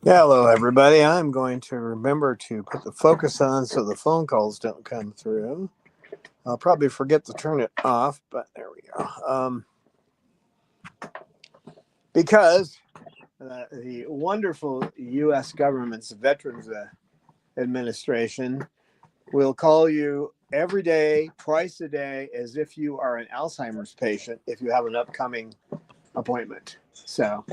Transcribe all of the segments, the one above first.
Hello, everybody. I'm going to remember to put the focus on so the phone calls don't come through. I'll probably forget to turn it off, but there we go. Because the wonderful U.S. government's Veterans Administration will call you every day, twice a day, as if you are an Alzheimer's patient if you have an upcoming appointment. So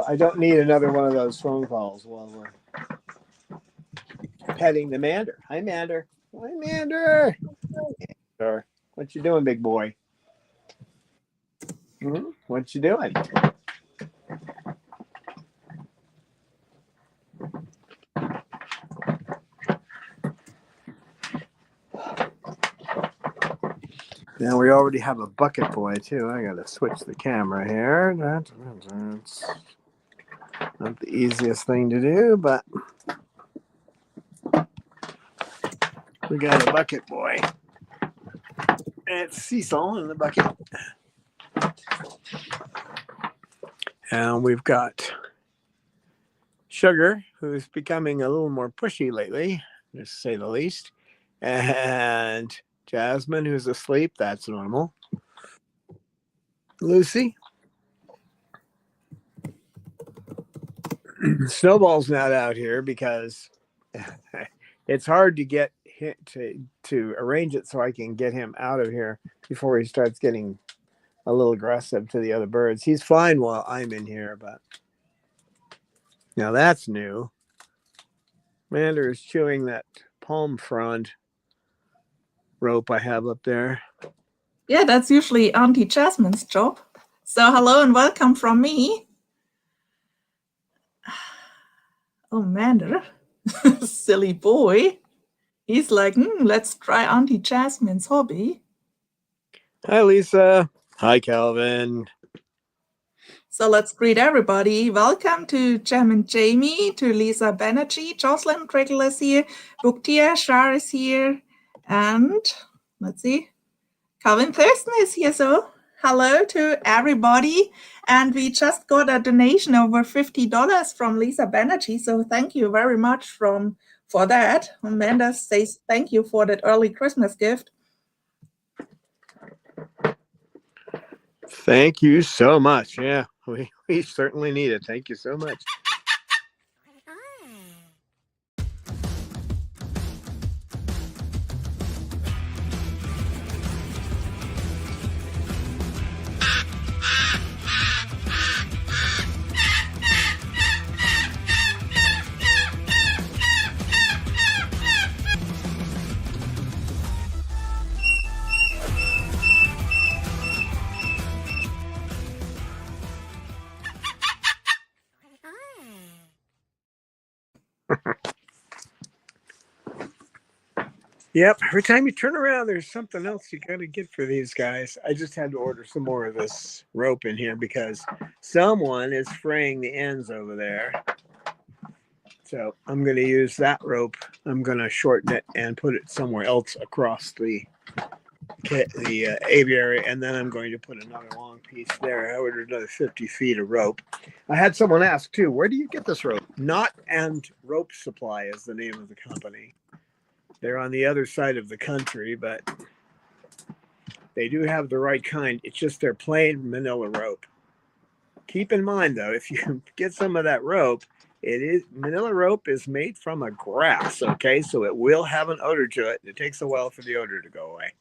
I don't need another one of those phone calls while we're petting the Mander. Hi, Mander. Hi, Mander. What you doing, big boy? What you doing? Now we already have a bucket boy too. I gotta switch the camera here. That's not the easiest thing to do, but we got a bucket boy. And it's Cecil in the bucket. And we've got Sugar, who's becoming a little more pushy lately, to say the least. And Jasmine, who's asleep. That's normal. Lucy. Snowball's not out here because it's hard to get him to arrange it so I can get him out of here before he starts getting a little aggressive to the other birds. He's fine while I'm in here, but now that's new. Mander is chewing that palm frond rope I have up there. Yeah, that's usually Auntie Jasmine's job. So hello and welcome from me. Oh, Mander, silly boy. He's like, let's try Auntie Jasmine's hobby. Hi, Lisa. Hi, Calvin. So let's greet everybody. Welcome to Jem and Jamie, to Lisa Banerjee, Jocelyn Trickle is here, Buktia Shar is here, and let's see, Calvin Thurston is here. So hello to everybody. And we just got a donation over $50 from Lisa Banerjee. So thank you very much for that. Amanda says thank you for that early Christmas gift. Thank you so much. Yeah, we certainly need it. Thank you so much. Yep, every time you turn around, there's something else you got to get for these guys. I just had to order some more of this rope in here because someone is fraying the ends over there. So I'm going to use that rope. I'm going to shorten it and put it somewhere else across the aviary, and then I'm going to put another long piece there. I ordered another 50 feet of rope. I had someone ask, too, where do you get this rope? Knot and Rope Supply is the name of the company. They're on the other side of the country, but they do have the right kind. It's just their plain manila rope. Keep in mind, though, if you get some of that rope, manila rope is made from a grass, okay? So it will have an odor to it. It takes a while for the odor to go away.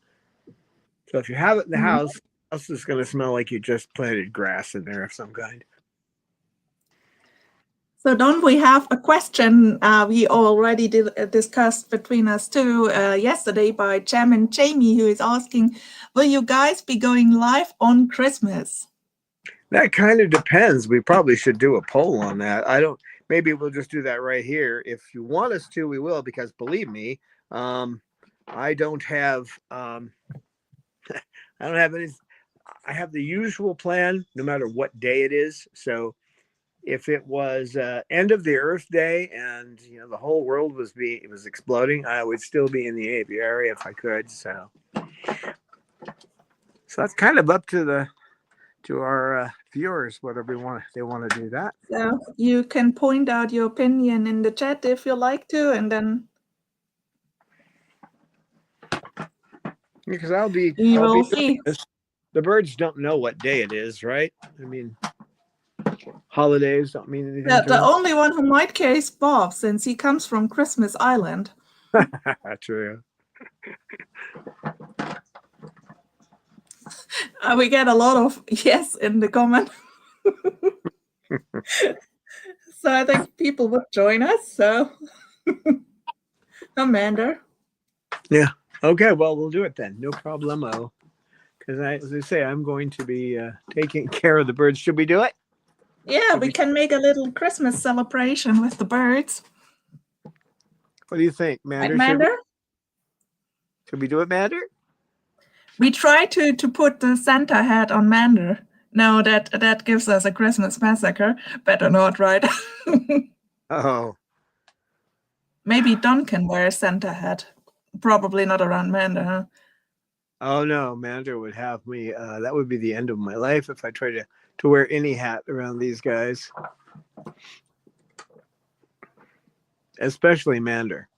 So if you have it in the house, the house is going to smell like you just planted grass in there of some kind. So don't we have a question we already discussed between us two yesterday by Chairman Jamie, who is asking, will you guys be going live on Christmas? That kind of depends. We probably should do a poll on that. Maybe we'll just do that right here. If you want us to, we will, because believe me, I don't have any. I have the usual plan no matter what day it is. So if it was end of the Earth Day and the whole world was exploding, I would still be in the aviary if I could. So that's kind of up to our viewers whether they want to do that. So you can point out your opinion in the chat if you like to, and then because I'll be see. This. The birds don't know what day it is, right? I mean, holidays don't mean anything. The only one who might care is Bob, since he comes from Christmas Island. True. We get a lot of yes in the comment. So I think people would join us. So, Amanda. Yeah. Okay. Well, we'll do it then. No problemo. Because as I say, I'm going to be taking care of the birds. Should we do it? Yeah, we can make a little Christmas celebration with the birds. What do you think, Mander? Should we do it, Mander? We try to put the Santa hat on Mander. No, that gives us a Christmas massacre. Better not, right? Oh. Maybe Don can wear a Santa hat. Probably not around Mander, huh? Oh no, Mander would have me. That would be the end of my life if I tried to wear any hat around these guys. Especially Mander.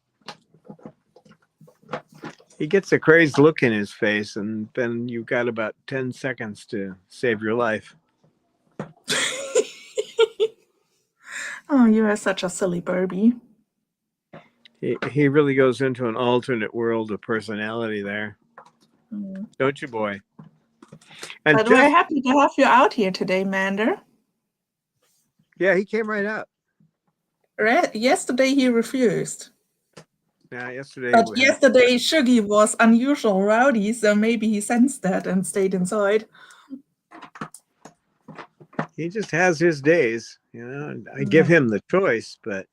He gets a crazed look in his face, and then you've got about 10 seconds to save your life. Oh, you are such a silly Barbie. He really goes into an alternate world of personality there. Don't you, boy? And but we're happy to have you out here today, Mander. Yeah, he came right up. Yesterday he refused. Yeah, yesterday. But yesterday Shuggy was unusual rowdy, so maybe he sensed that and stayed inside. He just has his days, and I give him the choice, but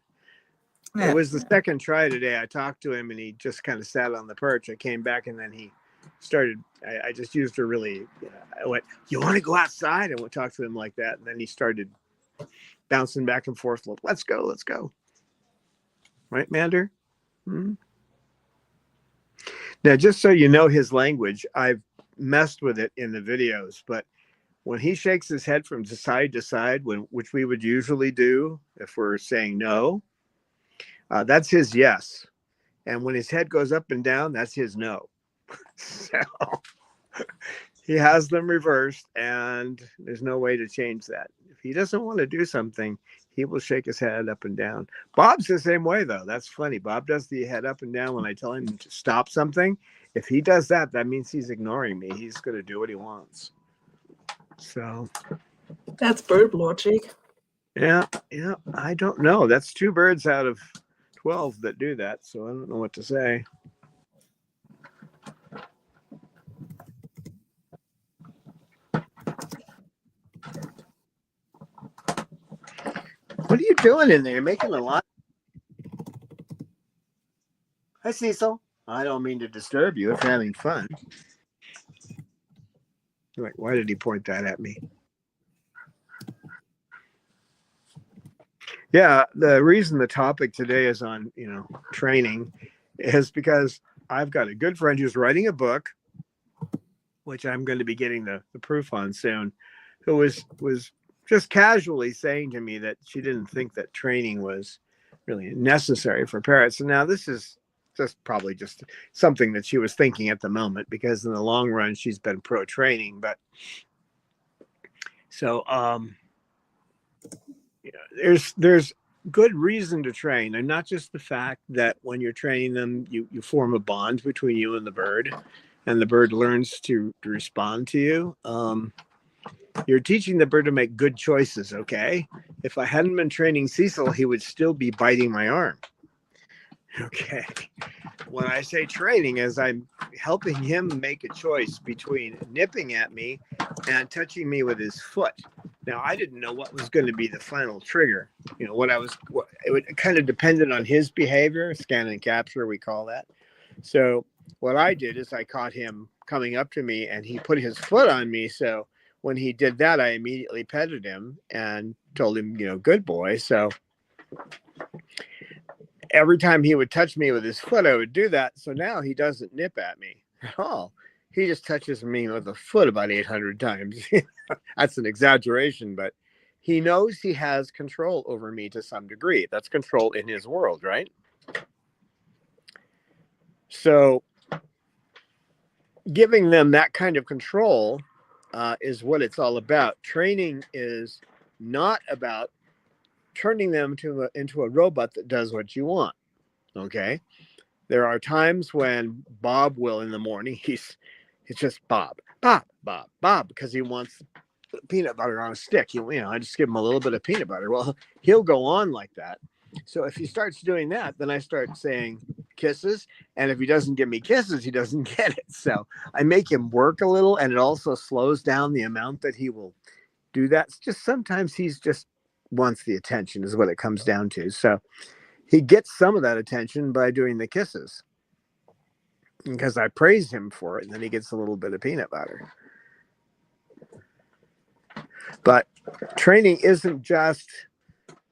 it was the second try today. I talked to him and he just kind of sat on the perch. I came back and then he started, I just used her really, I went, you want to go outside? And we'll talk to him like that. And then he started bouncing back and forth. Let's go. Right, Mander? Hmm? Now, just so you know his language, I've messed with it in the videos, but when he shakes his head from side to side, which we would usually do if we're saying no, that's his yes. And when his head goes up and down, that's his no. So he has them reversed, and there's no way to change that. If he doesn't want to do something, he will shake his head up and down. Bob's the same way, though. That's funny. Bob does the head up and down when I tell him to stop something. If he does that, that means he's ignoring me. He's going to do what he wants. So that's bird logic. Yeah. I don't know. That's 2 birds out of 12 that do that. So I don't know what to say. What are you doing in there? You're making a lot. Hi, Cecil. I don't mean to disturb you if you're having fun. Like, why did he point that at me? Yeah, the reason the topic today is on, training is because I've got a good friend who's writing a book, which I'm going to be getting the proof on soon, who was just casually saying to me that she didn't think that training was really necessary for parrots. And now this is probably just something that she was thinking at the moment, because in the long run she's been pro training. But so there's good reason to train, and not just the fact that when you're training them, you form a bond between you and the bird learns to respond to you. You're teaching the bird to make good choices, okay? If I hadn't been training Cecil, he would still be biting my arm. Okay. When I say training, is I'm helping him make a choice between nipping at me and touching me with his foot. Now, I didn't know what was going to be the final trigger. You know, it kind of depended on his behavior, scan and capture, we call that. So what I did is I caught him coming up to me and he put his foot on me. So when he did that, I immediately petted him and told him, you know, good boy. So every time he would touch me with his foot, I would do that. So now he doesn't nip at me at all. He just touches me with a foot about 800 times. That's an exaggeration, but he knows he has control over me to some degree. That's control in his world, right? So giving them that kind of control is what it's all about. Training is not about turning them into a robot that does what you want. Okay. There are times when Bob will in the morning, it's just Bob, because he wants peanut butter on a stick. I just give him a little bit of peanut butter. Well, he'll go on like that. So if he starts doing that, then I start saying kisses. And if he doesn't give me kisses, he doesn't get it. So I make him work a little, and it also slows down the amount that he will do that. It's just sometimes he's just wants the attention is what it comes down to. So he gets some of that attention by doing the kisses because I praise him for it, and then he gets a little bit of peanut butter. But training isn't just,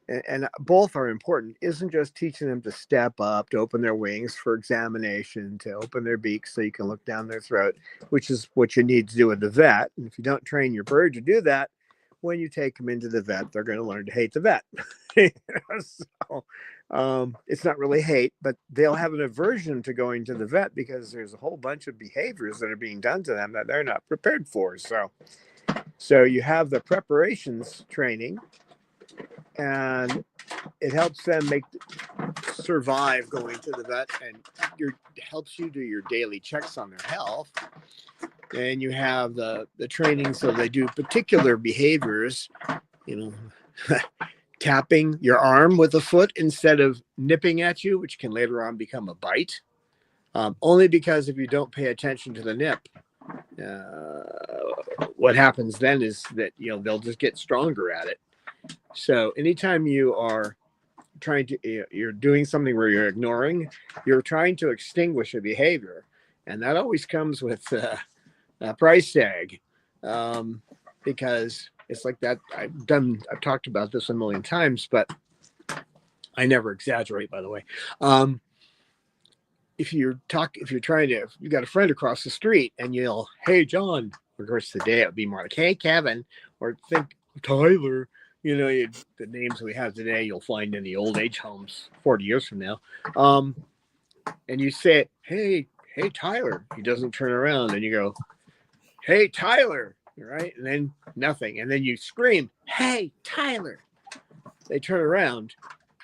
and both are important, isn't just teaching them to step up, to open their wings for examination, to open their beaks so you can look down their throat, which is what you need to do with the vet. And if you don't train your bird to do that, when you take them into the vet, they're going to learn to hate the vet. So it's not really hate, but they'll have an aversion to going to the vet because there's a whole bunch of behaviors that are being done to them that they're not prepared for. So you have the preparations training, and it helps them survive going to the vet, and helps you do your daily checks on their health. And you have the training so they do particular behaviors, tapping your arm with a foot instead of nipping at you, which can later on become a bite. Only because if you don't pay attention to the nip, what happens then is that they'll just get stronger at it. So anytime you are you're doing something where you're ignoring, you're trying to extinguish a behavior, and that always comes with a price tag, because it's like that. I've talked about this a million times, but I never exaggerate, by the way. If you got a friend across the street and you'll, hey, John, of course today it would be more like, hey, Kevin, or think Tyler, the names we have today, you'll find in the old age homes 40 years from now. And you say, hey, Tyler, he doesn't turn around, and you go, hey, Tyler, right? And then nothing. And then you scream, hey, Tyler. They turn around.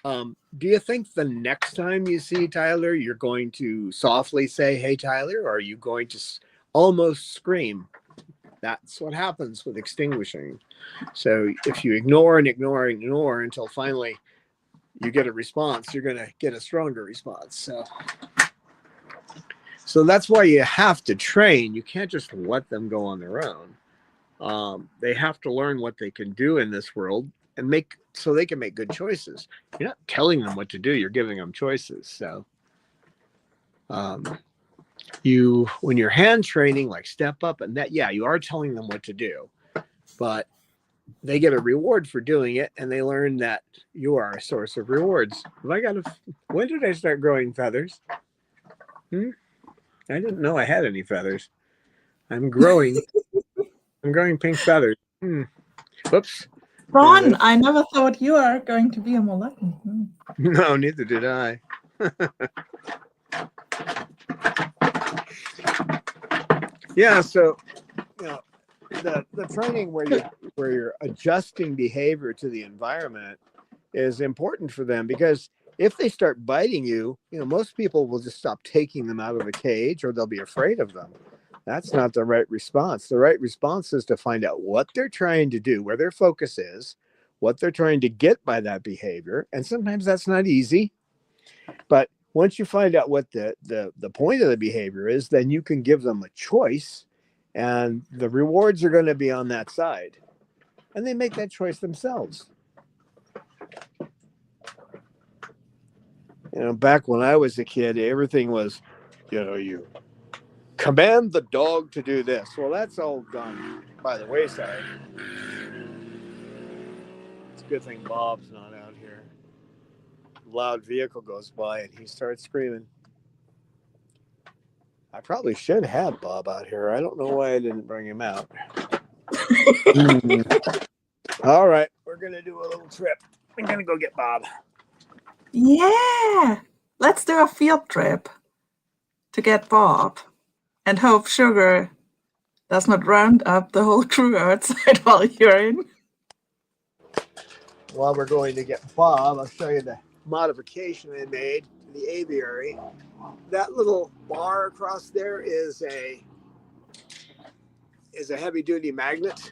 Do you think the next time you see Tyler, you're going to softly say, hey, Tyler, or are you going to almost scream? That's what happens with extinguishing. So if you ignore and ignore and ignore until finally you get a response, you're going to get a stronger response. So that's why you have to train. You can't just let them go on their own. They have to learn what they can do in this world and so they can make good choices. You're not telling them what to do. You're giving them choices. So when you're hand training, like step up and that, you are telling them what to do, but they get a reward for doing it, and they learn that you are a source of rewards. When did I start growing feathers? I didn't know I had any feathers. I'm growing pink feathers. Whoops. Ron, I never thought you are going to be a Moluccan. No, neither did I. Yeah, so the training where you're adjusting behavior to the environment is important for them, because if they start biting you, most people will just stop taking them out of the cage, or they'll be afraid of them. That's not the right response. The right response is to find out what they're trying to do, where their focus is, what they're trying to get by that behavior. And sometimes that's not easy. But once you find out what the point of the behavior is, then you can give them a choice, and the rewards are going to be on that side. And they make that choice themselves. Back when I was a kid, everything was, you command the dog to do this. Well, that's all gone by the wayside. It's a good thing Bob's not out here. A loud vehicle goes by and he starts screaming. I probably should have Bob out here. I don't know why I didn't bring him out. All right, we're going to do a little trip. I'm going to go get Bob. Yeah, let's do a field trip to get Bob and hope Sugar does not round up the whole crew outside while you're in. While we're going to get Bob, I'll show you the modification I made to the aviary. That little bar across there is a heavy-duty magnet.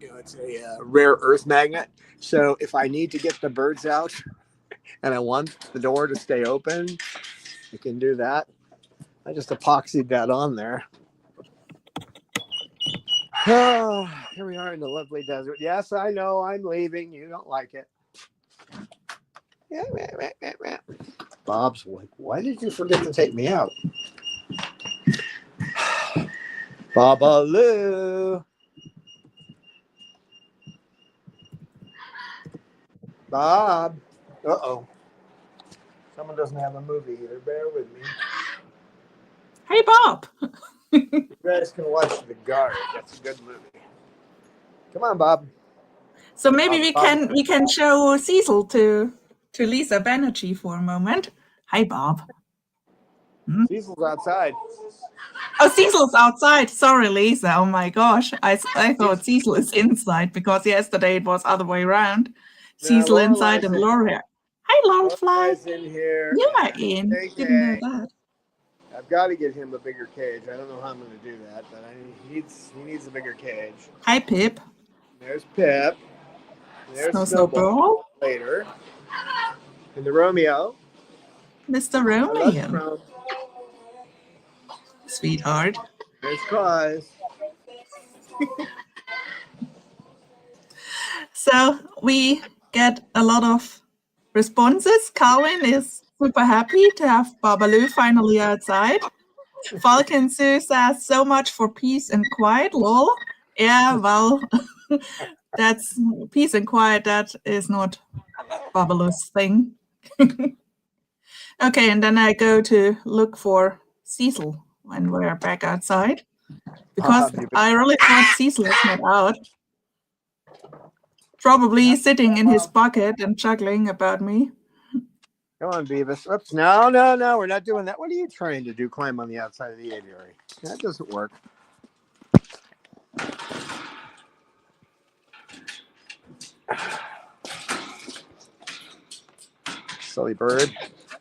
It's a rare earth magnet. So if I need to get the birds out and I want the door to stay open, I can do that. I just epoxied that on there. Oh, here we are in the lovely desert. Yes, I know I'm leaving. You don't like it. Bob's like, why did you forget to take me out? Babaloo. Bob. Uh-oh. Someone doesn't have a movie here. Bear with me. Hey, Bob. You guys can watch The Guard. That's a good movie. Come on, Bob. So maybe we can show Cecil to Lisa Banerjee for a moment. Hi, Bob. Cecil's outside. Oh, Cecil's outside. Sorry, Lisa. Oh my gosh. I thought Cecil is inside because yesterday it was other way around. Cecil inside and Laura. Hi, Lorelei. In here. You are in. Didn't know that. I've got to get him a bigger cage. I don't know how I'm going to do that, but he needs a bigger cage. Hi, Pip. There's Pip. There's Snowball. Later. And the Romeo. Mr. Romeo. Sweetheart. There's Cause. So we get a lot of responses. Carwin is super happy to have Babaloo finally outside. Falcon Sue says so much for peace and quiet, lol. Yeah, well, that's peace and quiet. That is not Babaloo's thing. Okay, and then I go to look for Cecil when we're back outside because I really thought Cecil is not out. Probably sitting in his bucket and chuckling about me. Come on, Beavis. Oops. No. We're not doing that. What are you trying to do? Climb on the outside of the aviary. That doesn't work. Silly bird.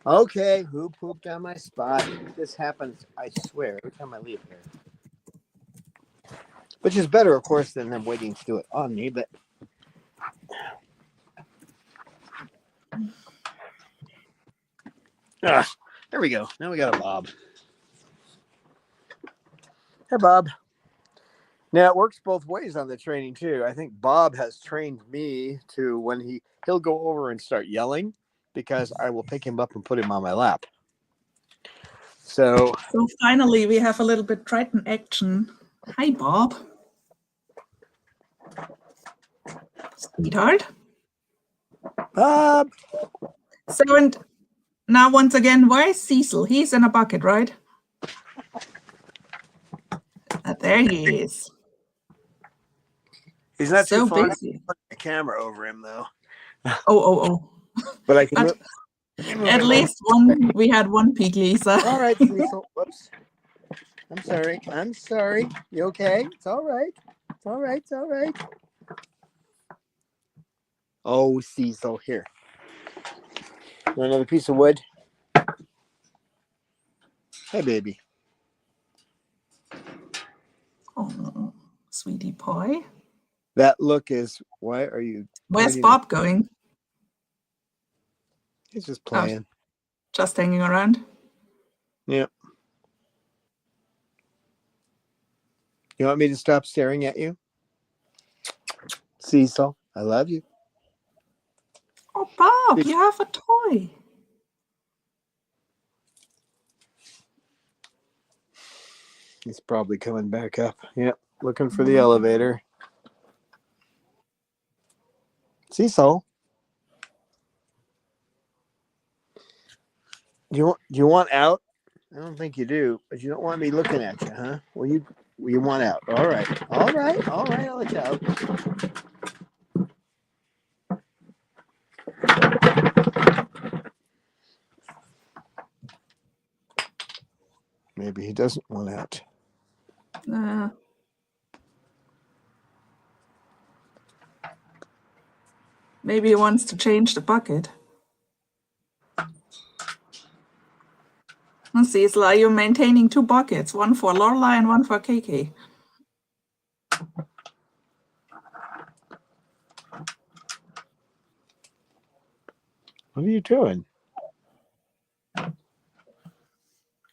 Okay, who pooped on my spot? This happens, I swear, every time I leave here. Which is better, of course, than them waiting to do it on me, but... There we go. Now we got a Bob. Hey, Bob. Now, it works both ways on the training, too. I think Bob has trained me to when he'll go over and start yelling because I will pick him up and put him on my lap. So finally, we have a little bit Triton action. Hi, Bob. Sweetheart. Bob. So, and now once again, where is Cecil? He's in a bucket, right? There he is. He's not so too far. busy. Put the camera over him, though. Oh. But I can. At least we had one peek, Lisa. All right, Cecil. Whoops. I'm sorry. You okay? It's all right. It's all right. Oh, Cecil, here. Want another piece of wood? Hey, baby. Sweetie pie. That look is, why are you? Where's Bob going? He's just playing. Oh, just hanging around. Yep. You want me to stop staring at you? Cecil, I love you. Oh, Bob, you have a toy. He's probably coming back up. Yep, looking for the elevator. Cecil, do you want out? I don't think you do, but you don't want me looking at you, huh? Well, you want out. All right. I'll let you out. Maybe he doesn't want out. Maybe he wants to change the bucket. Cecil, are you maintaining 2 buckets, one for Lorelai and one for KK? What are you doing?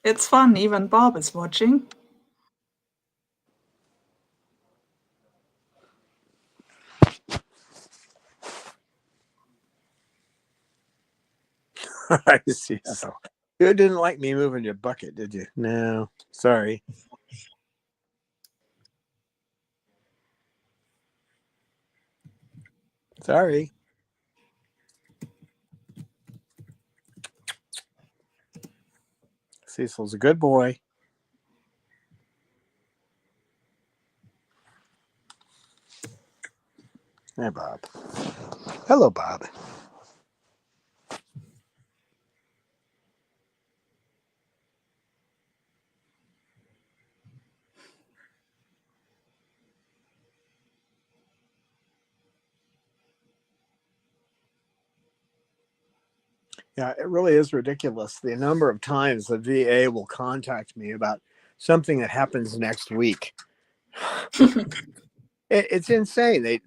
It's fun, even Bob is watching. I see. So you didn't like me moving your bucket, did you? No, sorry. Sorry. Cecil's a good boy. Hey, Bob. Hello, Bob. Yeah, it really is ridiculous the number of times the VA will contact me about something that happens next week. It's insane. They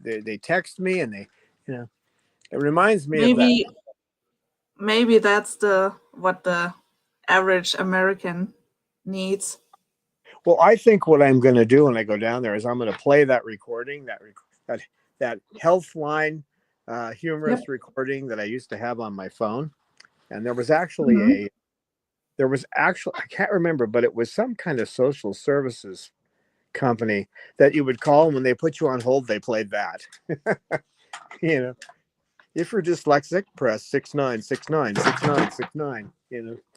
text me and it reminds me of that. Maybe that's what the average American needs. Well, I think what I'm going to do when I go down there is I'm going to play that recording, that Healthline humorous recording that I used to have on my phone. And there was actually I can't remember, but it was some kind of social services company that you would call, and when they put you on hold, they played that. If you're dyslexic, press 69696969.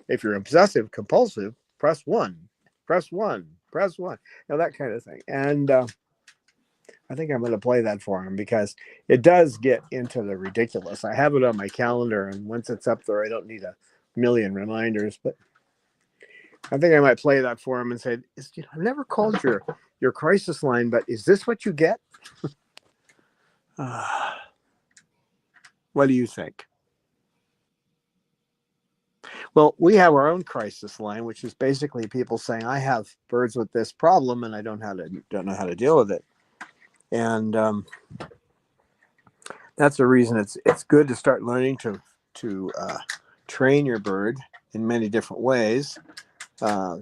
If you're obsessive compulsive, press 1, that kind of thing. And I think I'm going to play that for him because it does get into the ridiculous. I have it on my calendar, and once it's up there, I don't need a million reminders, but I think I might play that for him and say, I've never called your crisis line, but is this what you get? What do you think? Well, we have our own crisis line, which is basically people saying, I have birds with this problem and I don't know how to deal with it. And that's the reason it's good to start learning to train your bird in many different ways.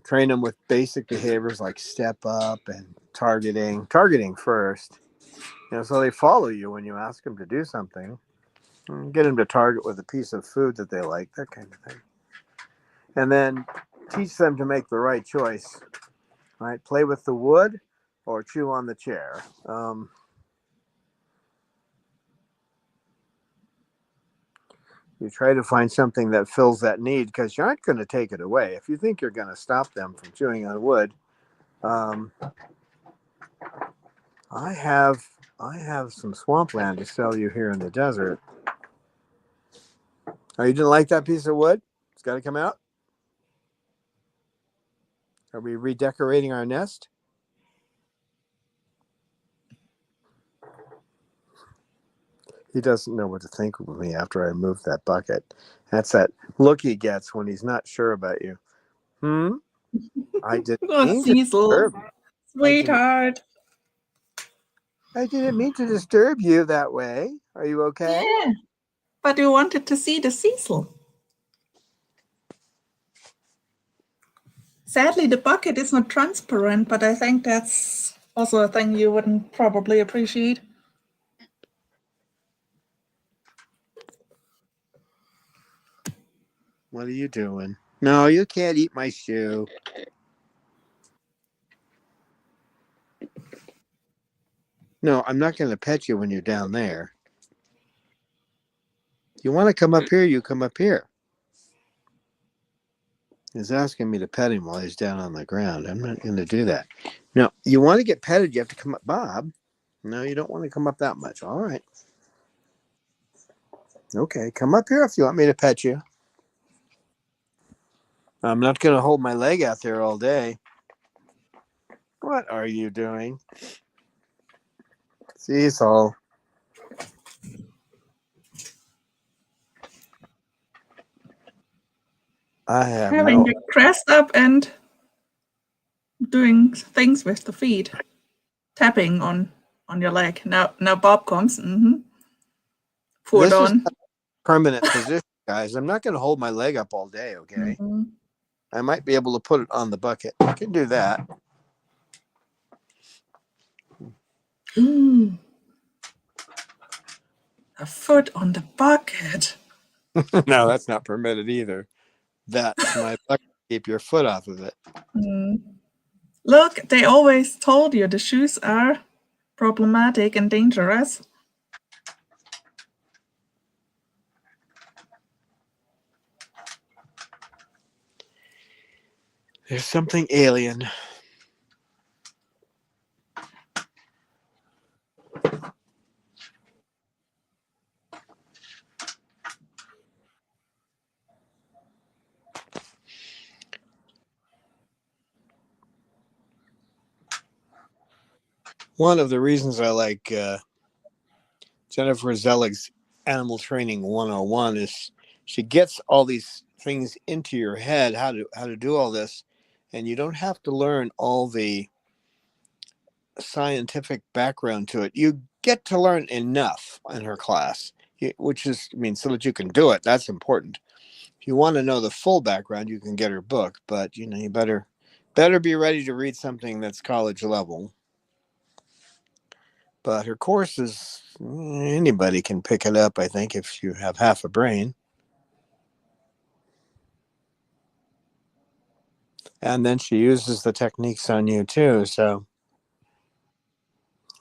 Train them with basic behaviors like step up and targeting first, so they follow you when you ask them to do something. Get them to target with a piece of food that they like, that kind of thing, and then teach them to make the right choice. Right, play with the wood or chew on the chair. You try to find something that fills that need because you aren't going to take it away. If you think you're going to stop them from chewing on wood, I have some swampland to sell you here in the desert. Oh, you didn't like that piece of wood? It's got to come out. Are we redecorating our nest? He doesn't know what to think of me after I move that bucket. That's that look he gets when he's not sure about you. I didn't mean to Cecil, disturb you. sweetheart. I didn't mean to disturb you that way. Are you okay? Yeah, but you wanted to see the Cecil. Sadly, the bucket is not transparent, but I think that's also a thing you wouldn't probably appreciate. What are you doing? No, you can't eat my shoe. No, I'm not going to pet you when you're down there. You want to come up here, you come up here. He's asking me to pet him while he's down on the ground. I'm not going to do that. No, you want to get petted, you have to come up. Bob, no, you don't want to come up that much. All right. Okay, come up here if you want me to pet you. I'm not going to hold my leg out there all day. What are you doing? Cecil. I have Having no. you dressed up and doing things with the feet, tapping on your leg. Now Bob comes. Foot This is on. not a permanent position, guys. I'm not going to hold my leg up all day, okay? I might be able to put it on the bucket. I can do that. Ooh, a foot on the bucket. No, that's not permitted either. That's my bucket. Keep your foot off of it. Look, they always told you the shoes are problematic and dangerous. There's something alien. One of the reasons I like Jennifer Zellig's Animal Training 101 is she gets all these things into your head, how to do all this, and you don't have to learn all the scientific background to it. You get to learn enough in her class, which is, I mean, so that you can do it. That's important. If you want to know the full background, you can get her book, but you better be ready to read something that's college level. But her courses, anybody can pick it up, I think, if you have half a brain. And then she uses the techniques on you too. So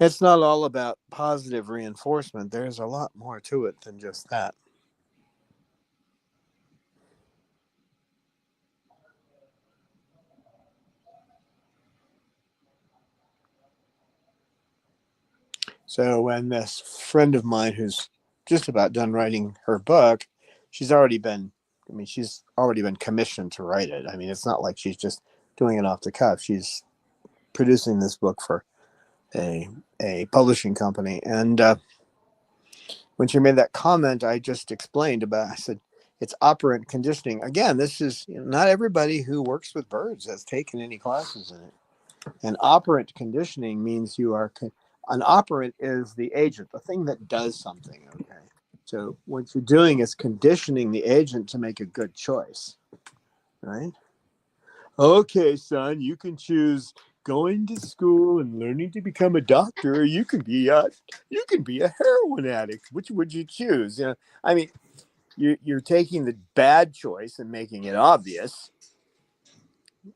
it's not all about positive reinforcement. There's a lot more to it than just that. So when this friend of mine who's just about done writing her book, she's already been commissioned to write it. I mean, it's not like she's just doing it off the cuff. She's producing this book for a publishing company. And when she made that comment, I just explained about, I said, it's operant conditioning. Again, this is not everybody who works with birds has taken any classes in it. And operant conditioning means an operant is the agent, the thing that does something. Okay. So what you're doing is conditioning the agent to make a good choice, right? Okay, son, you can choose going to school and learning to become a doctor, or you can be a heroin addict. Which would you choose? I mean, you're taking the bad choice and making it obvious,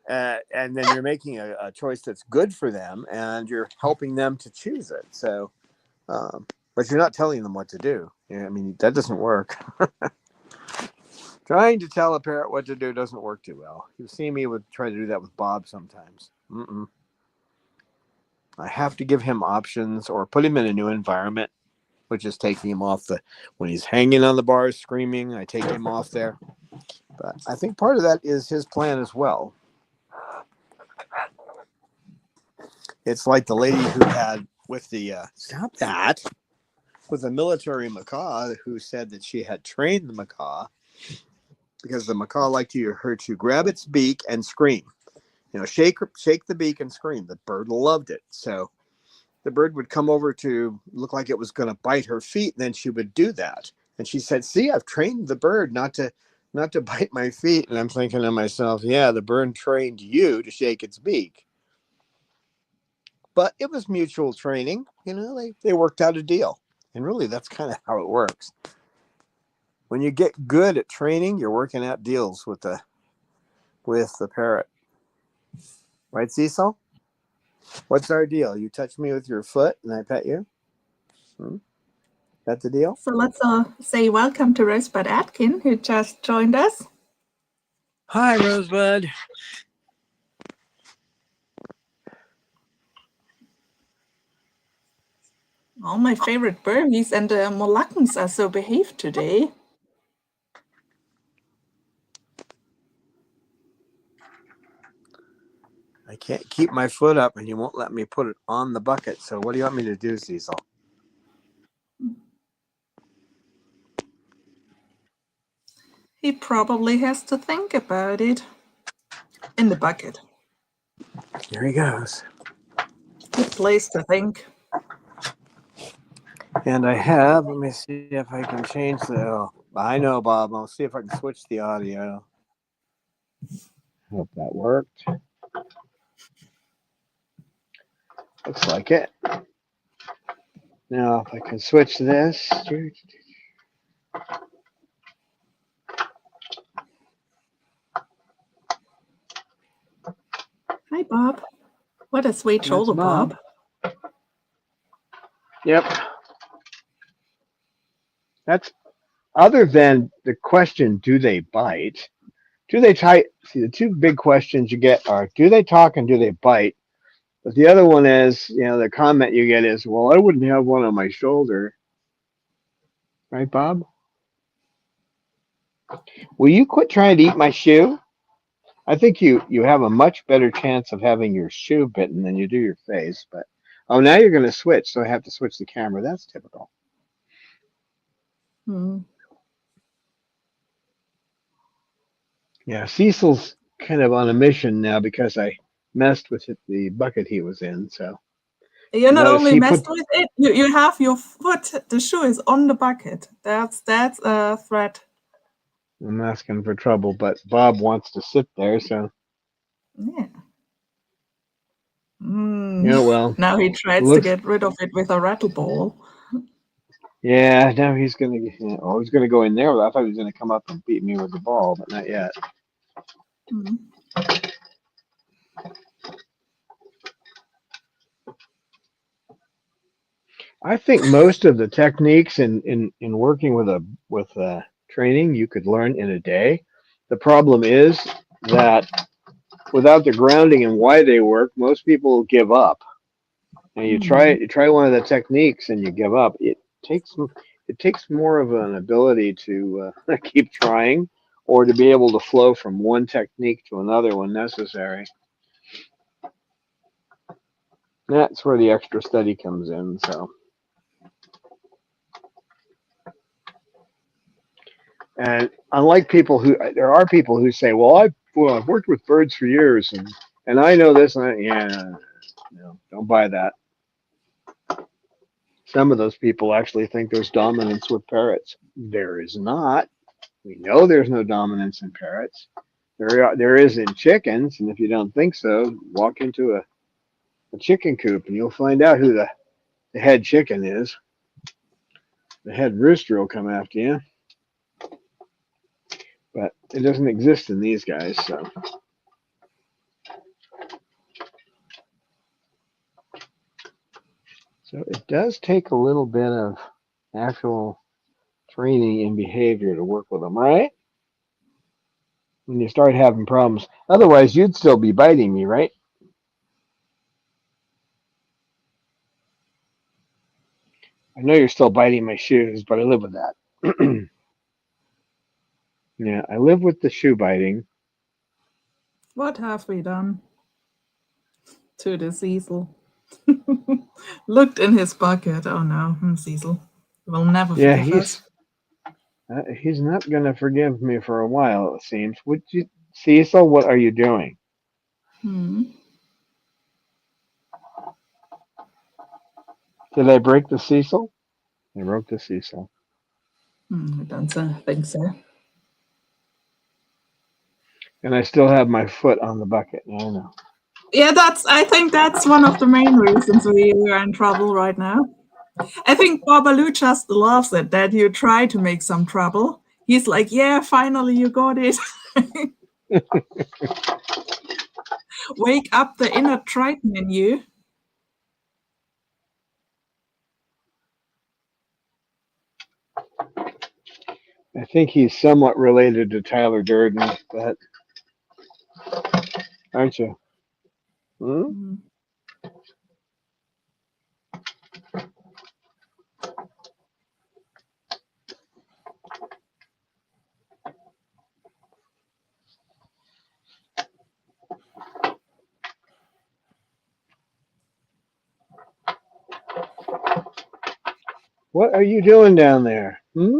and then you're making a choice that's good for them, and you're helping them to choose it. So, but you're not telling them what to do. I mean, that doesn't work. Trying to tell a parrot what to do doesn't work too well. You've seen me try to do that with Bob sometimes. I have to give him options or put him in a new environment, which is taking him off when he's hanging on the bars screaming, I take him off there. But I think part of that is his plan as well. It's like the lady who had with the stop that with the military macaw who said that she had trained the macaw because the macaw liked her to grab its beak and scream. Shake the beak and scream. The bird loved it. So the bird would come over to look like it was going to bite her feet, and then she would do that. And she said, "See, I've trained the bird not to bite my feet." And I'm thinking to myself, yeah, the bird trained you to shake its beak. But it was mutual training. They worked out a deal. And really, that's kind of how it works. When you get good at training, you're working out deals with the parrot. Right, Cecil? What's our deal? You touch me with your foot and I pet you? That's the deal? So let's say welcome to Rosebud Atkin, who just joined us. Hi, Rosebud. All my favorite Burmese and Moluccans are so behaved today. I can't keep my foot up and you won't let me put it on the bucket. So what do you want me to do, Cecil? He probably has to think about it. In the bucket. Here he goes. Good place to think. And I have, let me see if I can change I know, Bob. I'll see if I can switch the audio. Hope that worked. Looks like it. Now, if I can switch this. Hi, Bob. What a sweet shoulder, Bob. Yep. That's other than the question, do they bite? Do they type? See, the two big questions you get are, do they talk and do they bite? But the other one is, the comment you get is, well, I wouldn't have one on my shoulder. Right, Bob? Will you quit trying to eat my shoe? I think you have a much better chance of having your shoe bitten than you do your face. But now you're going to switch, so I have to switch the camera. That's typical. Yeah, Cecil's kind of on a mission now because I messed with the bucket he was in. So you not only messed with it, you have your foot. The shoe is on the bucket. That's a threat. I'm asking for trouble, but Bob wants to sit there, so. Yeah. Yeah, well. Now he tries to get rid of it with a rattle ball. Yeah, now he's gonna. He's gonna go in there. I thought he was gonna come up and beat me with the ball, but not yet. I think most of the techniques in working with training you could learn in a day. The problem is that without the grounding in why they work, most people give up. And you try one of the techniques and you give up. It takes more of an ability to keep trying, or to be able to flow from one technique to another when necessary. That's where the extra study comes in. So, and unlike there are people who say, "Well, I've worked with birds for years, and I know this." And no, don't buy that. Some of those people actually think there's dominance with parrots. There is not. We know there's no dominance in parrots. There is in chickens, and if you don't think so, walk into a chicken coop and you'll find out who the head chicken is. The head rooster will come after you. But it doesn't exist in these guys, so. So it does take a little bit of actual training and behavior to work with them, right? When you start having problems. Otherwise, you'd still be biting me, right? I know you're still biting my shoes, but I live with that. Yeah, I live with the shoe biting. What have we done to the Cecil? Looked in his bucket. Oh no, Cecil will never forgive us. He's not going to forgive me for a while, it seems. Cecil, what are you doing? Did I break the Cecil? I broke the Cecil. I don't think so. And I still have my foot on the bucket. I know. Yeah, I think that's one of the main reasons we are in trouble right now. I think Babalu just loves it that you try to make some trouble. He's like, yeah, finally you got it. Wake up the inner Triton in you. I think he's somewhat related to Tyler Durden, but aren't you? Hmm? What are you doing down there? Hmm?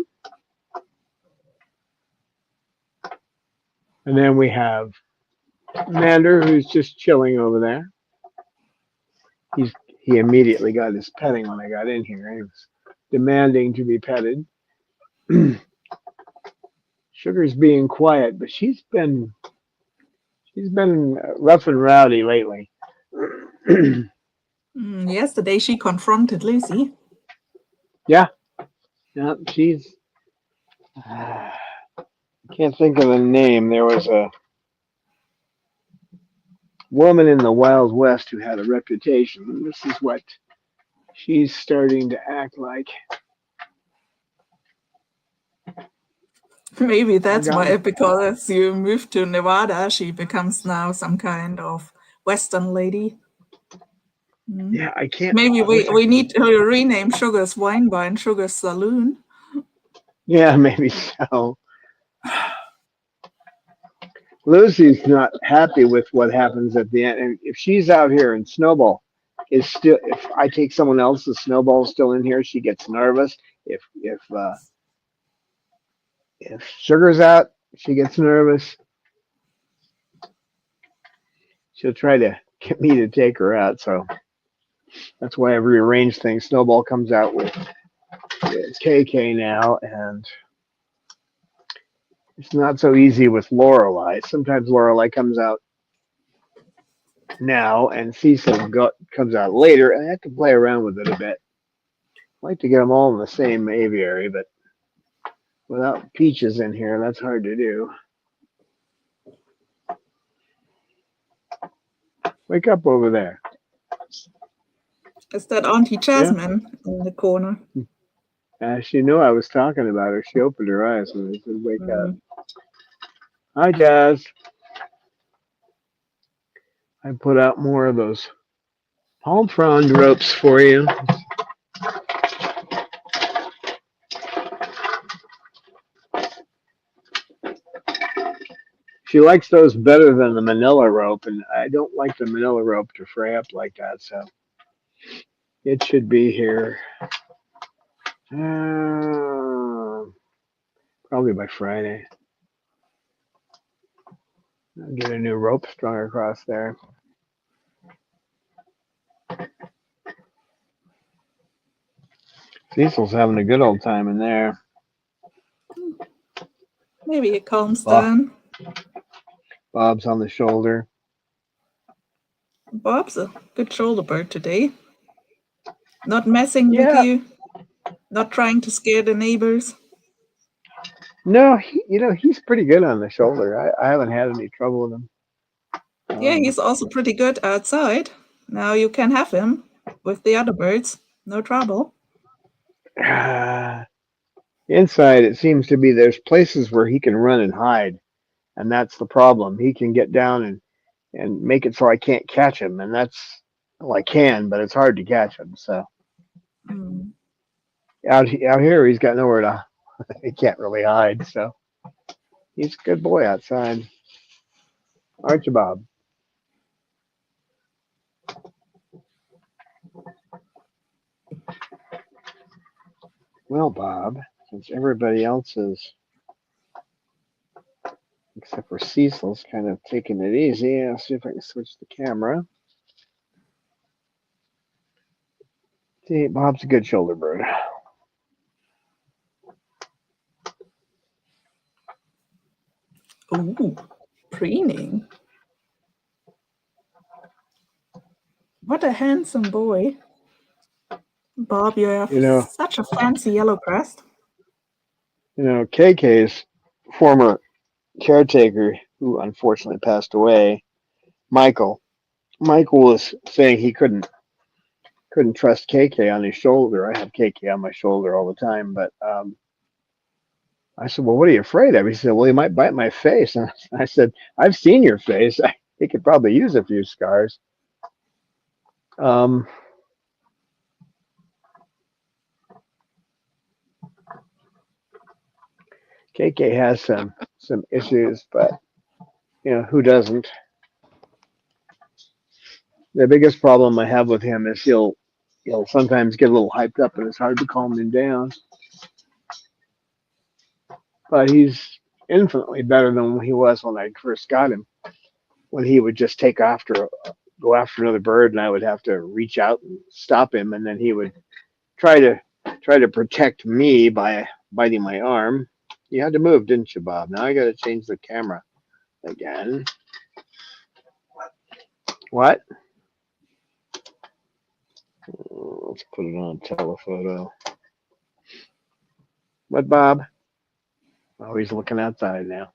And then we have Mander, who's just chilling over there. He immediately got his petting when I got in here. He was demanding to be petted. Sugar's being quiet, but she's been rough and rowdy lately. Yesterday she confronted Lucy. Yeah, she's. I can't think of the name. There was a woman in the Wild West who had a reputation. This is what she's starting to act like. Maybe that's why, because you moved to Nevada, she becomes now some kind of Western lady. Yeah, I can't. Maybe we need to rename Sugar's Wine Bar and Sugar's Saloon. Yeah, maybe so. Lucy's not happy with what happens at the end. And if she's out here and Snowball is still, if I take someone else, the Snowball's still in here, she gets nervous. If Sugar's out, she gets nervous. She'll try to get me to take her out. So that's why I've rearranged things. Snowball comes out with KK now, and it's not so easy with Lorelei. Sometimes Lorelei comes out now, and Cecil comes out later, and I have to play around with it a bit. I like to get them all in the same aviary, but without Peaches in here, that's hard to do. Wake up over there. Is that Auntie Jasmine in the corner? She knew I was talking about her. She opened her eyes when I said, wake up. Hi, Jazz. I put out more of those palm frond ropes for you. She likes those better than the manila rope, and I don't like the manila rope to fray up like that, so it should be here probably by Friday. I'll get a new rope strung across there. Cecil's having a good old time in there. Maybe it calms down. Bob's on the shoulder. Bob's a good shoulder bird today. Not messing with you. Not trying to scare the neighbors. No, he's pretty good on the shoulder. I haven't had any trouble with him. Yeah, he's also pretty good outside. Now you can have him with the other birds. No trouble. Inside, it seems to be there's places where he can run and hide, and that's the problem. He can get down and make it so I can't catch him, and I can, but it's hard to catch him. So out here, he's got nowhere to. He can't really hide, so he's a good boy outside. Aren't you, Bob? Well, Bob, since everybody else is, except for Cecil's, kind of taking it easy, I'll see if I can switch the camera. See, Bob's a good shoulder bird. Ooh, preening. What a handsome boy. Bob, you have You know, such a fancy yellow crest. KK's former caretaker, who unfortunately passed away, Michael. Michael was saying he couldn't trust KK on his shoulder. I have KK on my shoulder all the time, but I said, "Well, what are you afraid of?" He said, "Well, he might bite my face." And I said, "I've seen your face. He could probably use a few scars." Um, KK has some issues, but who doesn't? The biggest problem I have with him is he'll sometimes get a little hyped up, and it's hard to calm him down. But he's infinitely better than he was when I first got him. When he would just go after another bird, and I would have to reach out and stop him, and then he would try to protect me by biting my arm. You had to move, didn't you, Bob? Now I got to change the camera again. What? Let's put it on telephoto. What, Bob? Oh, he's looking outside now.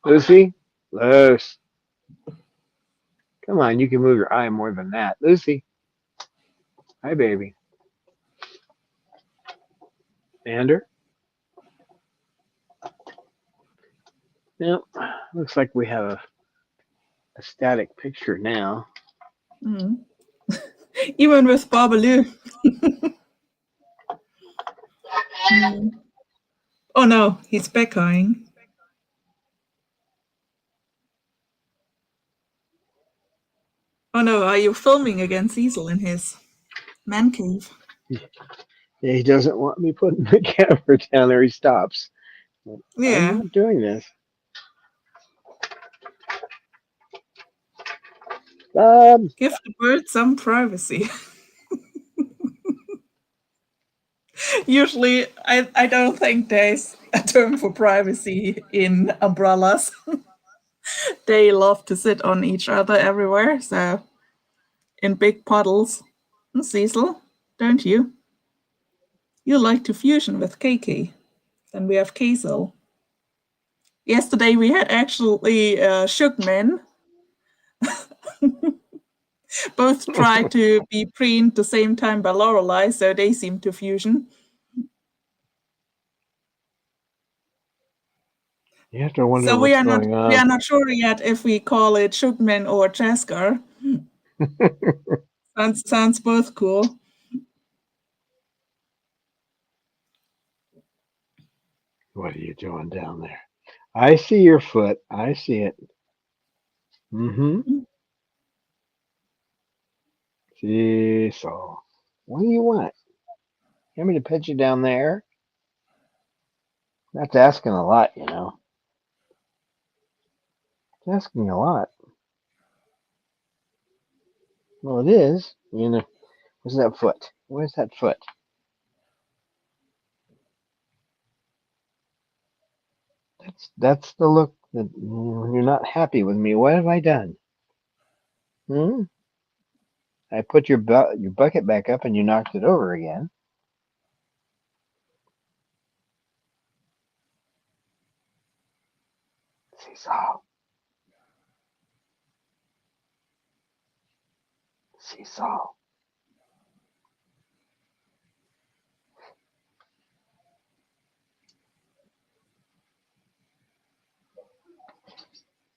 Lucy? Luce. Come on, you can move your eye more than that. Lucy. Hi, baby. Ander? Yep. Looks like we have a static picture now. Mm. Even with Babaloo. Mm. Oh no, he's beckoing. Oh no, are you filming again Cecil in his man cave? Yeah, he doesn't want me putting the camera down there. He stops. I'm Yeah, not doing this. Bob. give the bird some privacy. Usually, I don't think there's a term for privacy in umbrellas. They love to sit on each other everywhere, so in big puddles. Cecil, don't you? You like to fusion with KK. Then we have Kazel. Yesterday we had actually Shookmen. Both tried to be preened the same time by Lorelei, so they seem to fusion. You have to wonder So what's going we on. are not sure yet if we call it Shookman or Chaskar. Sounds both cool. What are you doing down there? I see your foot. I see it. Mm-hmm. So, what do you want? You want me to pet you down there? That's asking a lot, It's asking a lot. Well, it is. Where's that foot? Where's that foot? That's the look that you're not happy with me. What have I done? Hmm? I put your bucket back up and you knocked it over again. Seesaw. Seesaw.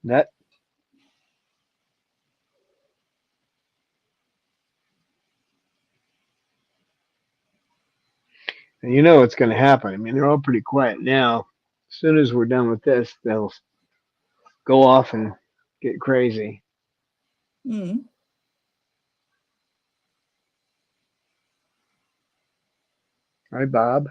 That you know what's going to happen. I mean, they're all pretty quiet now. As soon as we're done with this, they'll go off and get crazy. Mm. Right, Bob?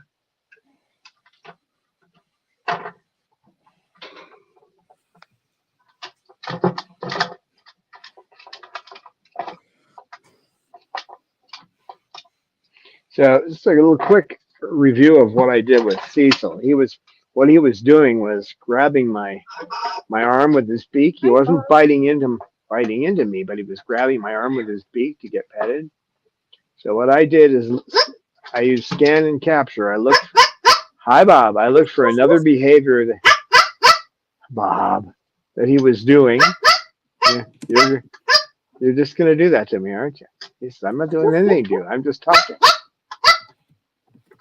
So just like a little quick review of what I did with Cecil. What he was doing was grabbing my arm with his beak. He wasn't biting into me, but he was grabbing my arm with his beak to get petted. So what I did is I used scan and capture. Hi Bob. I looked for another behavior that he was doing. Yeah, you're just gonna do that to me, aren't you? He said, I'm not doing anything to you. I'm just talking.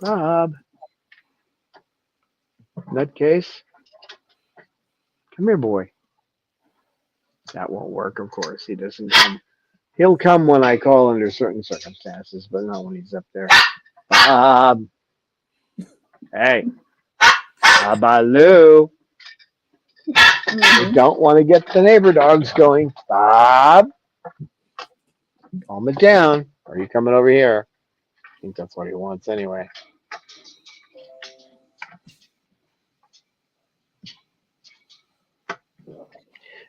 Bob. Nutcase. Come here, boy. That won't work, of course. He doesn't come. He'll come when I call under certain circumstances, but not when he's up there. Bob. Hey. Babaloo. You don't want to get the neighbor dogs going. Bob. Calm it down. Or are you coming over here? I think that's what he wants anyway.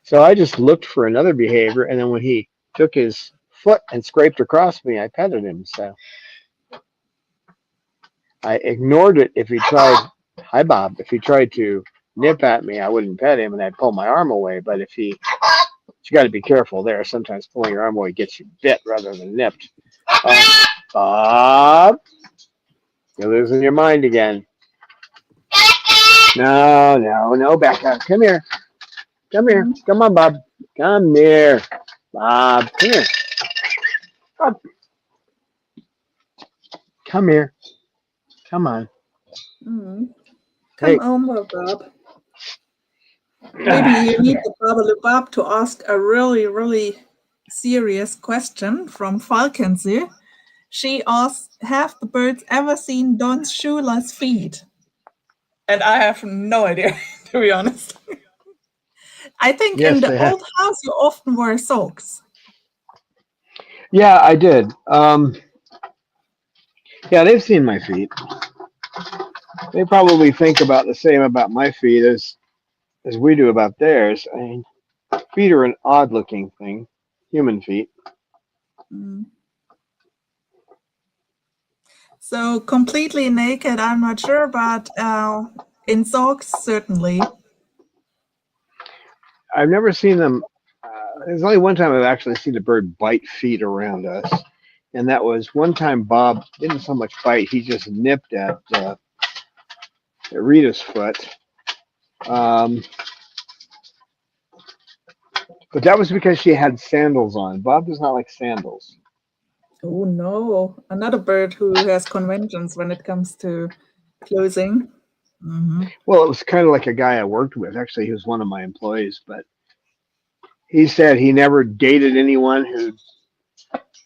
So I just looked for another behavior, and then when he took his foot and scraped across me, I petted him. So I ignored it if he tried. Hi, Bob. If he tried to nip at me, I wouldn't pet him, and I'd pull my arm away. But you got to be careful there. Sometimes pulling your arm away gets you bit rather than nipped. Bob, you're losing your mind again. No, back up. Come here. Come on, Bob. Come here. Bob, come here. Bob. Come here. Come on. Come Hey. over, Bob. Maybe you need the Babaloo Bob to ask a really, really serious question from Falkensie. She asked, have the birds ever seen Don's shoeless feet? And I have no idea, to be honest. I think in the old house you often wear socks. Yeah, I did. Yeah, they've seen my feet. They probably think about the same about my feet as we do about theirs. I mean, feet are an odd looking thing, human feet. So completely naked, I'm not sure, but in socks, certainly. I've never seen them. There's only one time I've actually seen a bird bite feet around us, and that was one time Bob didn't so much bite, he just nipped at Rita's foot. But that was because she had sandals on. Bob does not like sandals. Oh no, another bird who has conventions when it comes to clothing. Well, it was kind of like a guy I worked with. Actually, he was one of my employees, but he said he never dated anyone who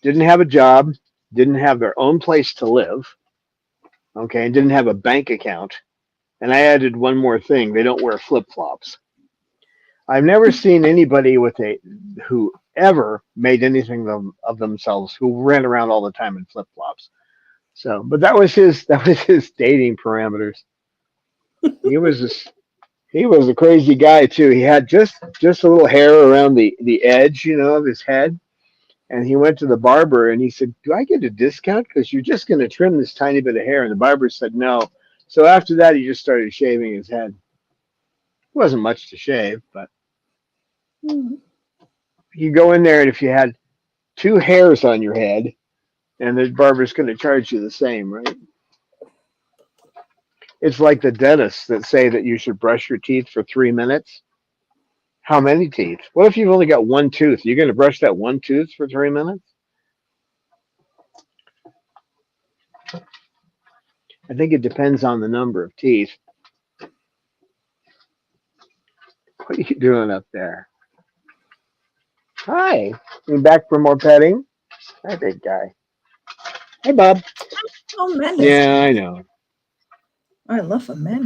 didn't have a job, didn't have their own place to live, okay, and didn't have a bank account. And I added one more thing: they don't wear flip flops. I've never seen anybody who ever made anything of themselves who ran around all the time in flip flops. So, but that was his dating parameters. He was a crazy guy too. He had just a little hair around the edge, of his head. And he went to the barber and he said, "Do I get a discount? Because you're just going to trim this tiny bit of hair." And the barber said, "No." So after that, he just started shaving his head. It wasn't much to shave, but you go in there and if you had two hairs on your head, and the barber's going to charge you the same, right? It's like the dentists that say that you should brush your teeth for 3 minutes. How many teeth? What if you've only got one tooth? You're going to brush that one tooth for 3 minutes? I think it depends on the number of teeth. What are you doing up there? Hi. You back for more petting? Hi, big guy. Hey, Bob. Oh, man. Yeah, I know. I love a man.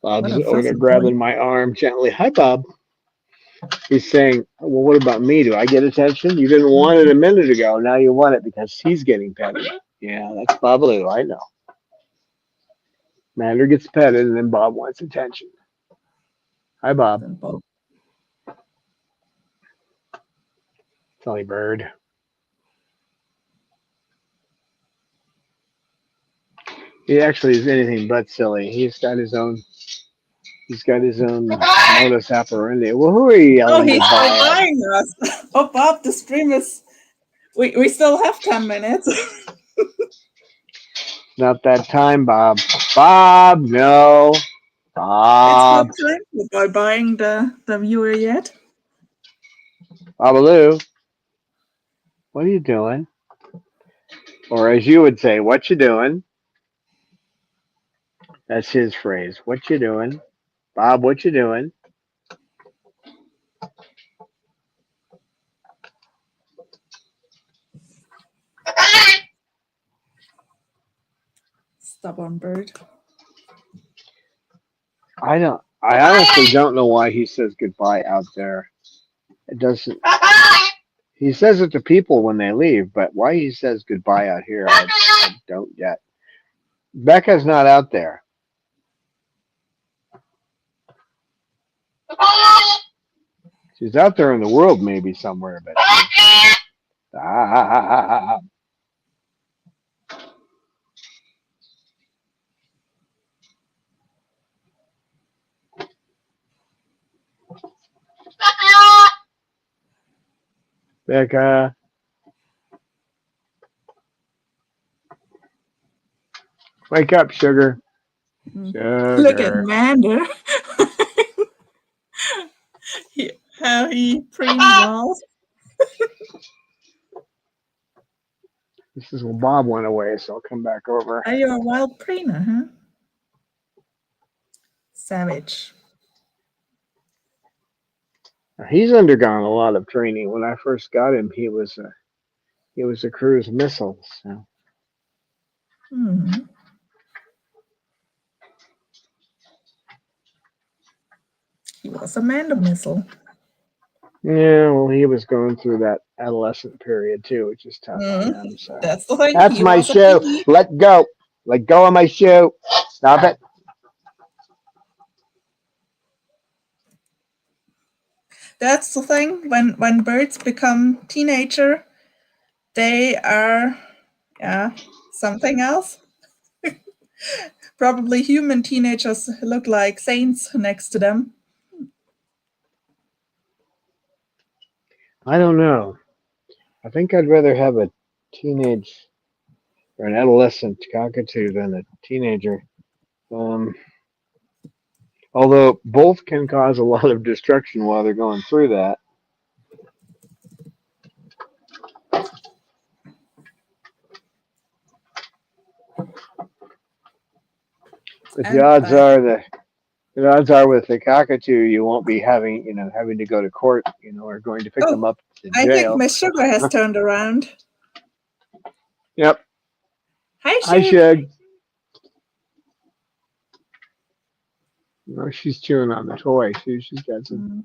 Bob's over there grabbing my arm gently. Hi, Bob. He's saying, "Well, what about me? Do I get attention? You didn't want it a minute ago. Now you want it because he's getting petted." Yeah, that's Babaloo. I know. Mander gets petted, and then Bob wants attention. Hi, Bob. Silly bird. He actually is anything but silly. He's got his own. He's got his own modus operandi. Well, who are you Oh, yelling he's still goodbye at? buying us. Oh, Bob, the stream is. We still have 10 minutes. Not that time, Bob. Bob, no. It's not Bob. time by buying the viewer yet. Babaloo, what are you doing? Or as you would say, what you doing? That's his phrase. What you doing? Bob, what you doing? Stubborn bird. I honestly don't know why he says goodbye out there. It doesn't. He says it to people when they leave, but why he says goodbye out here, I don't get. Becca's not out there. She's out there in the world, maybe somewhere, but ah, Becca, wake up, sugar, Look at sugar. Mander. How he preens balls. This is when Bob went away, so I'll come back over. Are you a wild preener, huh? Savage. He's undergone a lot of training. When I first got him, he was a cruise missile. So. Hmm. He was a Mander missile. Yeah, well, he was going through that adolescent period too, which is tough on him. So That's the thing. that's He my was a shoe. PE. Let go. Let go of my shoe. Stop it. That's the thing. When birds become teenager, they are, something else. Probably human teenagers look like saints next to them. I don't know. I think I'd rather have a teenage or an adolescent cockatoo than a teenager. Um, although both can cause a lot of destruction while they're going through that. But the And odds are the odds are with the cockatoo you won't be having to go to court, or going to pick them up to I think jail. Miss Sugar has turned around. Yep. Hi, I Sugar. should. No, she's chewing on the toy. She's got some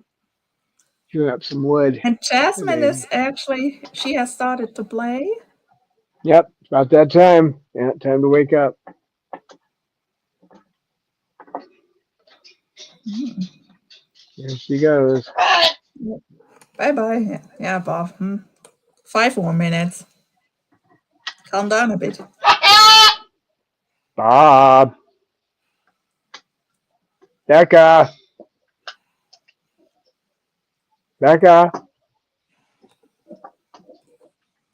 chewing up some wood. And Jasmine is actually, she has started to play. Yep, it's about that time. Yeah, time to wake up. Here she goes. Bye-bye. Yeah, Bob. 5 more minutes. Calm down a bit. Bob. Becca. Becca.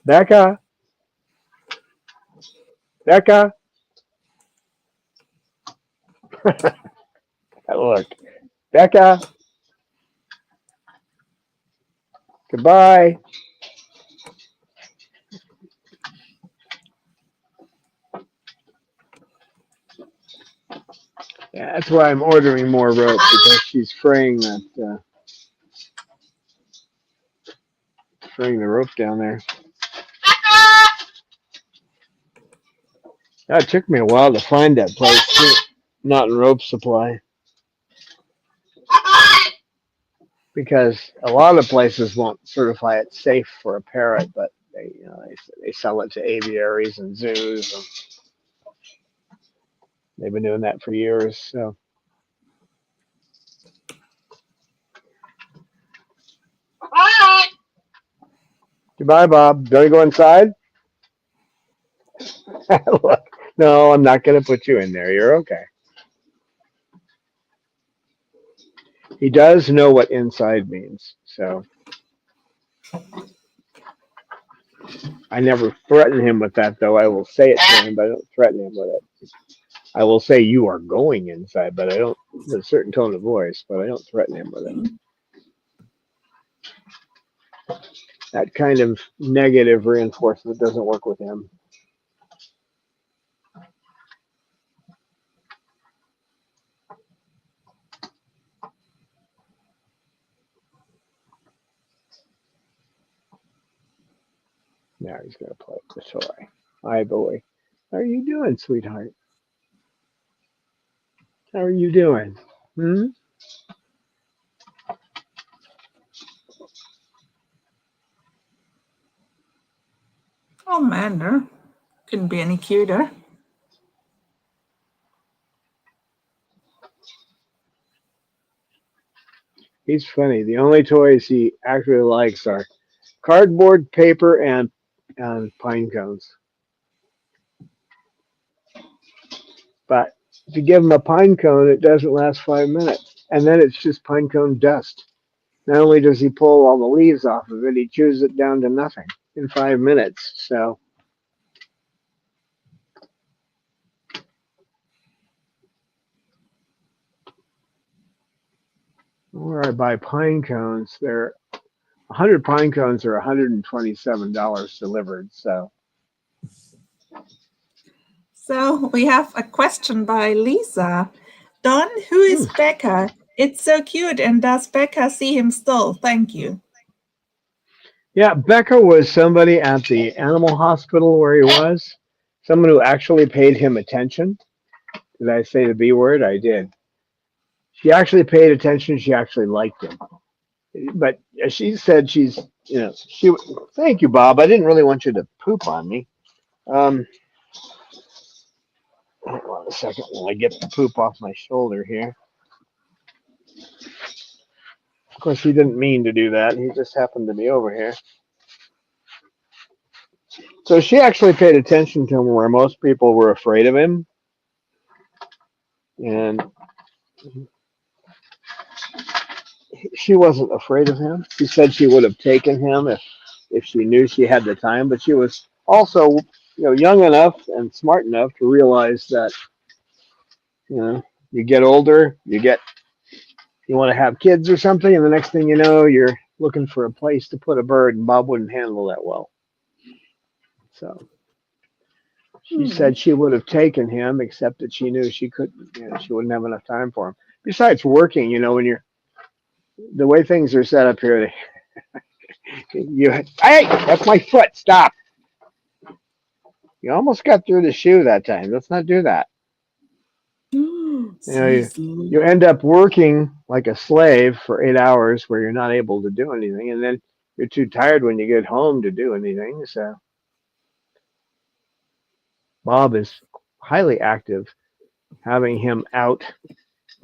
Becca. Becca. Look. Becca. Goodbye. Yeah, that's why I'm ordering more rope, because she's fraying the rope down there. It took me a while to find that place too. Not in rope supply. Because a lot of places won't certify it safe for a parrot, but they sell it to aviaries and zoos. And they've been doing that for years. So goodbye, Bob. Gonna go inside? Look, No, I'm not going to put you in there. You're okay. He does know what inside means, so I never threaten him with that, though. I will say it to him, but I don't threaten him with it. I will say you are going inside, but I don't with a certain tone of voice, but I don't threaten him with it. That kind of negative reinforcement doesn't work with him. Now he's going to play with the toy. Hi, boy. How are you doing, sweetheart? How are you doing? Hmm? Oh man, there couldn't be any cuter. He's funny. The only toys he actually likes are cardboard, paper, and pine cones. But if you give him a pine cone, it doesn't last 5 minutes. And then it's just pine cone dust. Not only does he pull all the leaves off of it, he chews it down to nothing in 5 minutes. So where I buy pine cones, they're 100 pine cones are $127 delivered. So we have a question by Lisa. Don, who is Becca? It's so cute. And does Becca see him still? Thank you. Yeah, Becca was somebody at the animal hospital where he was, someone who actually paid him attention. Did I say the B word? I did. She actually paid attention. She actually liked him. But she said she. Thank you, Bob. I didn't really want you to poop on me. Um, Hold on a second while I get the poop off my shoulder here. Of course, he didn't mean to do that. He just happened to be over here. So she actually paid attention to him where most people were afraid of him. And she wasn't afraid of him. She said she would have taken him if she knew she had the time, but she was also, young enough and smart enough to realize that, you get older, you want to have kids or something, and the next thing you know, you're looking for a place to put a bird, and Bob wouldn't handle that well. So she said she would have taken him, except that she knew she couldn't, she wouldn't have enough time for him. Besides working, when you're the way things are set up here, hey, that's my foot. Stop. You almost got through the shoe that time. Let's not do that. You end up working like a slave for 8 hours where you're not able to do anything, and then you're too tired when you get home to do anything. So Bob is highly active. Having him out,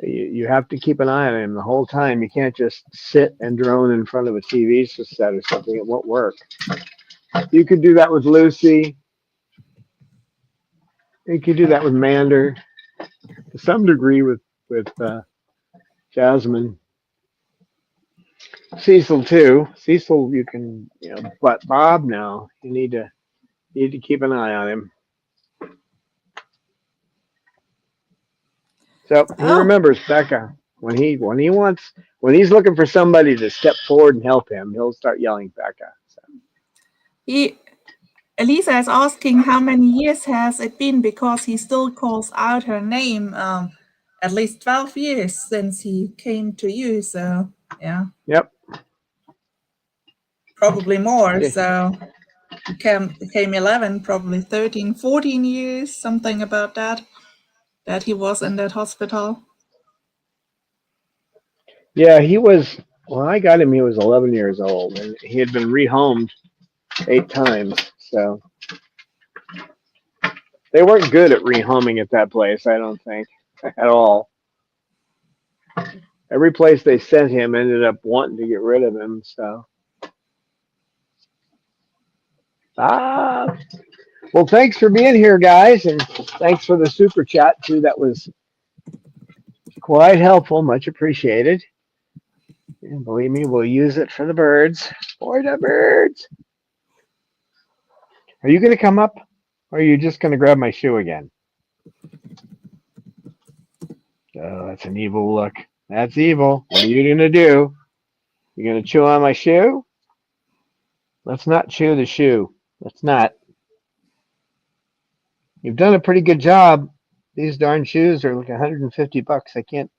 you have to keep an eye on him the whole time. You can't just sit and drone in front of a TV set or something. It won't work. You could do that with Lucy. You could do that with Mander. To some degree with Jasmine. Cecil too. Cecil, you can, but Bob, no. You need to keep an eye on him. So he remembers Becca. When he's looking for somebody to step forward and help him, he'll start yelling Becca. So. Elisa is asking how many years has it been, because he still calls out her name. At least 12 years since he came to you. So yeah. Yep. Probably more. So became 11, probably 13, 14 years, something about that he was in that hospital. Yeah, he was, when I got him, he was 11 years old, and he had been rehomed 8 times. So they weren't good at rehoming at that place, I don't think, at all. Every place they sent him ended up wanting to get rid of him. So Well, thanks for being here, guys, and thanks for the super chat too. That was quite helpful. Much appreciated. And believe me, we'll use it for the birds. For the birds. Are you going to come up, or are you just going to grab my shoe again? Oh, that's an evil look. That's evil. What are you going to do? You're going to chew on my shoe? Let's not chew the shoe. Let's not. You've done a pretty good job. These darn shoes are like $150. I can't.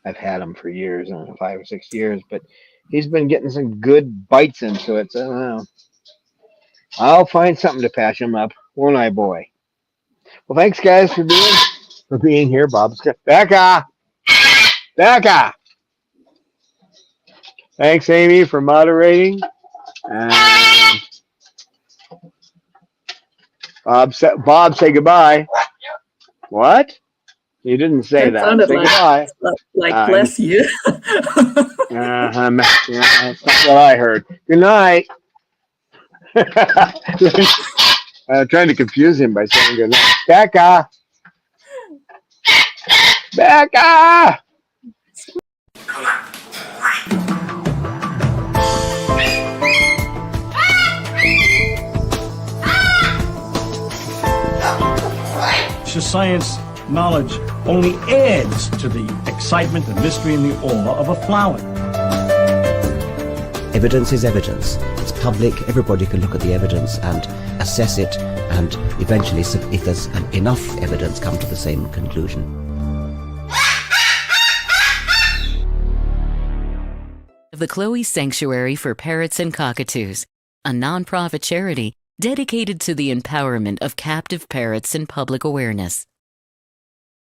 I've had them for years, I don't know, 5 or 6 years, but he's been getting some good bites into it. So I don't know. I'll find something to patch him up, won't I, boy? Well, thanks, guys, for being here. Bob's got Becca. Thanks, Amy, for moderating. And Bob, say goodbye. What? You didn't say that. Sounded Say goodbye. like bless you. Yeah, that's not what I heard. Good night. I'm trying to confuse him by saying good night. Becca! Science knowledge only adds to the excitement, the mystery, and the awe of a flower. Evidence is evidence. It's public. Everybody can look at the evidence and assess it, and eventually, if there's enough evidence, come to the same conclusion. The Chloe Sanctuary for Parrots and Cockatoos, a nonprofit charity dedicated to the empowerment of captive parrots and public awareness.